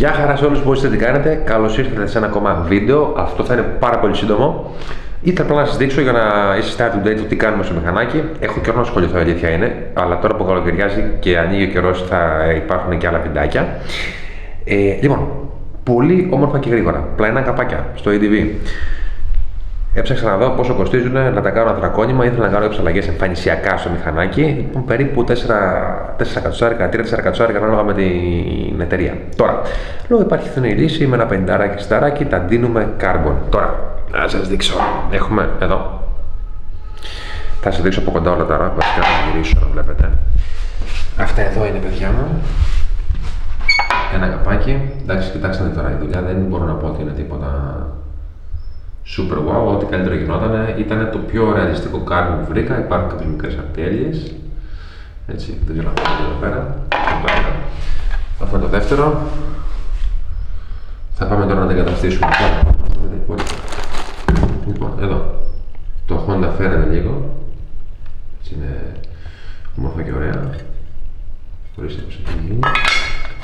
Γεια χαρά σε όλους που τι κάνετε. Καλώς ήρθατε σε ένα ακόμα βίντεο. Αυτό θα είναι πάρα πολύ σύντομο. Ήθελα απλά να σας δείξω για να είστε start to date το τι κάνουμε στο μηχανάκι. Έχω καιρό να ασχοληθώ, η αλήθεια είναι. Αλλά τώρα που καλοκαιριάζει και ανοίγει ο καιρός θα υπάρχουν και άλλα βιντεάκια. Λοιπόν, πολύ όμορφα και γρήγορα. Πλαϊνά καπάκια στο ADV. Έψαξα να δω πόσο κοστίζουν, να τα κάνω αδρακόνημα. Ήθελα να κάνω κάποιες αλλαγές εμφανισιακά στο μηχανάκι. Λοιπόν, περίπου 4 κατσάρικα, 3-4 κατσάρικα ανάλογα με την εταιρεία. Τώρα, λέω υπάρχει φθηνή λύση με ένα 50-60, τα δίνουμε carbon. Τώρα, να σας δείξω. Έχουμε εδώ. Θα σας δείξω από κοντά όλα τώρα. Βασικά θα γυρίσω να βλέπετε. Αυτά εδώ είναι, παιδιά μου. Ένα καπάκι. Εντάξει, κοιτάξτε τώρα η δουλειά δεν μπορώ να πω ότι είναι τίποτα super wow, ό,τι καλύτερο γινότανε. Ήταν το πιο ρεαλιστικό carbon που βρήκα. Υπάρχουν κάποιες μικρές αρτέλειες. Έτσι, δεν ξέρω να πω εδώ πέρα. Αυτό είναι το δεύτερο. Θα πάμε τώρα να τα εγκαταστήσουμε. Λοιπόν, εδώ. Το Honda φαίνεται λίγο. Έτσι είναι όμορφα και ωραία. Χωρίς να.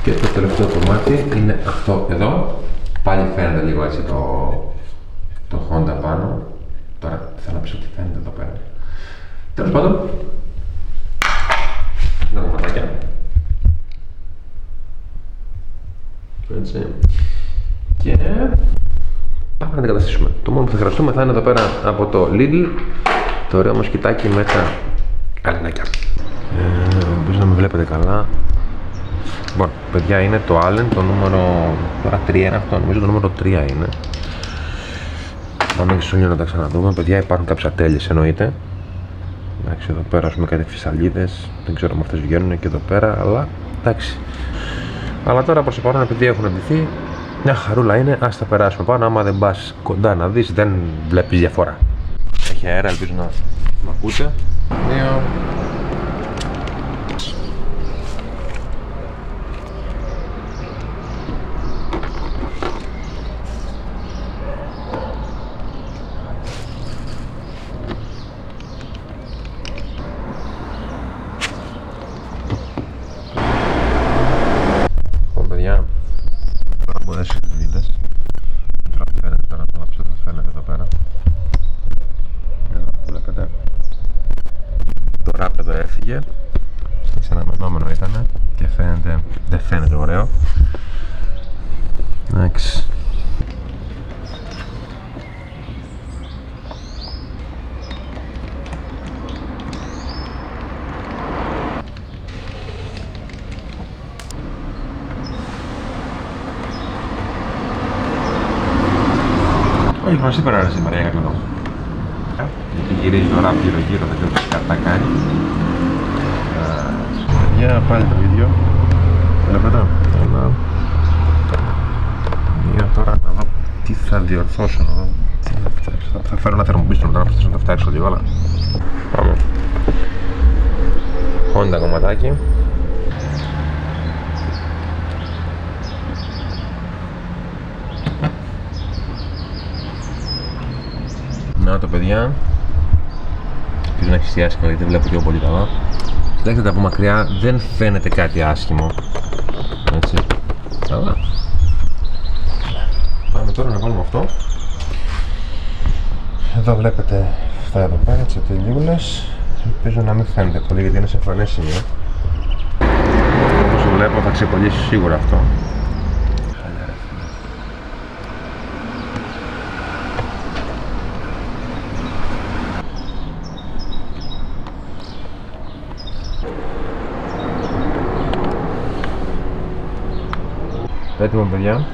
Και το τελευταίο κομμάτι είναι αυτό εδώ. Πάλι φαίνεται λίγο έτσι το Honda πάνω. Τώρα θέλω να πεις ότι φαίνεται εδώ πέρα. Τέλος πάντων, τα κομματάκια. Έτσι. Και πάμε να την καταστήσουμε. Το μόνο που θα χρειαστούμε θα είναι εδώ πέρα από το Lidl το ωραίο μοσκητάκι με τα αλενάκια. Ελπίζω να με βλέπετε καλά. Λοιπόν, παιδιά, είναι το Allen, το νούμερο. Τώρα 3 είναι αυτό, νομίζω το νούμερο 3 είναι. Πάμε και στο να τα ξαναδούμε. Παιδιά, υπάρχουν κάποιες ατέλειες εννοείται. Εντάξει, εδώ πέρα έχουμε κάτι φυσαλίδες. Δεν ξέρω αν αυτές βγαίνουν και εδώ πέρα, αλλά εντάξει. Αλλά τώρα προς το παρόν, επειδή έχουν ντυθεί, μια χαρούλα είναι. Ας τα περάσουμε πάνω. Άμα δεν πας κοντά να δεις, δεν βλέπεις διαφορά. Έχει αέρα, ελπίζω να ακούτε. Το ράπ εδώ έφυγε, ξαναμενόμενο ήταν και δεν φαίνεται ωραίο. Εντάξει. Όχι, μας είπε να σήμερα για κάποιο λόγο. Γιατί γυρίζει το ράπ γύρω-γύρω, δεν ξέρω τι κατά κάνει. Παιδιά, πάλι το ίδιο. Βλέπετε. Για τώρα να δω τι θα διορθώσω, να δω τι θα φτιάξω. Θα φέρω ένα θερμοπίστρο τώρα να το φτιάξω λίγο, αλλά πάμε. Honda κομματάκι. Να το, παιδιά. Ελπίζω να έχει εστιάσει καλά, γιατί δεν βλέπω και πολύ καλά. Κοιτάξτε, από μακριά δεν φαίνεται κάτι άσχημο. Έτσι. Αλλά πάμε τώρα να βάλουμε αυτό. Εδώ βλέπετε αυτά εδώ πέρα, τις ατελείουλες. Ελπίζω να μην φαίνεται πολύ, γιατί είναι σε φανές σημείο. Όπως βλέπω θα ξεκολλήσει σίγουρα αυτό. Έτοιμο, παιδιά.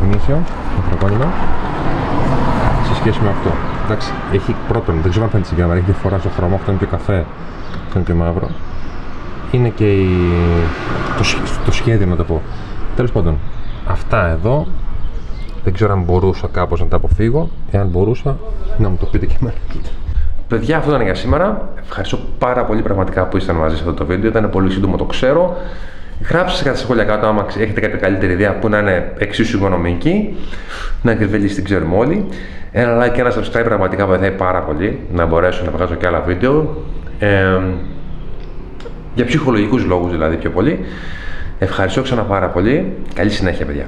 Γνήσιο, το χροκόνημα. Σε σχέση με αυτό. Εντάξει, έχει πρώτον, δεν ξέρω αν φαίνεται στην κάμερα, έχει διαφορά στο χρώμα. Αυτό είναι πιο καφέ, αυτό είναι πιο μαύρο. Είναι και το σχέδιο, να το πω. Τέλος πάντων, αυτά εδώ. Δεν ξέρω αν μπορούσα κάπως να τα αποφύγω. Εάν μπορούσα, να μου το πείτε και εμένα. Παιδιά, αυτό ήταν για σήμερα. Ευχαριστώ πάρα πολύ πραγματικά που ήσασταν μαζί σε αυτό το βίντεο. Ήταν πολύ σύντομο, το ξέρω. Γράψτε κατά σχόλια κάτω άμα έχετε κάποια καλύτερη ιδέα που να είναι εξίσου οικονομική. Να ακριβελίσει, την ξέρουμε όλοι. Ένα like και ένα subscribe πραγματικά βοηθάει πάρα πολύ να μπορέσω να βγάζω και άλλα βίντεο. Για ψυχολογικούς λόγους δηλαδή πιο πολύ. Ευχαριστώ ξανά πάρα πολύ. Καλή συνέχεια, παιδιά.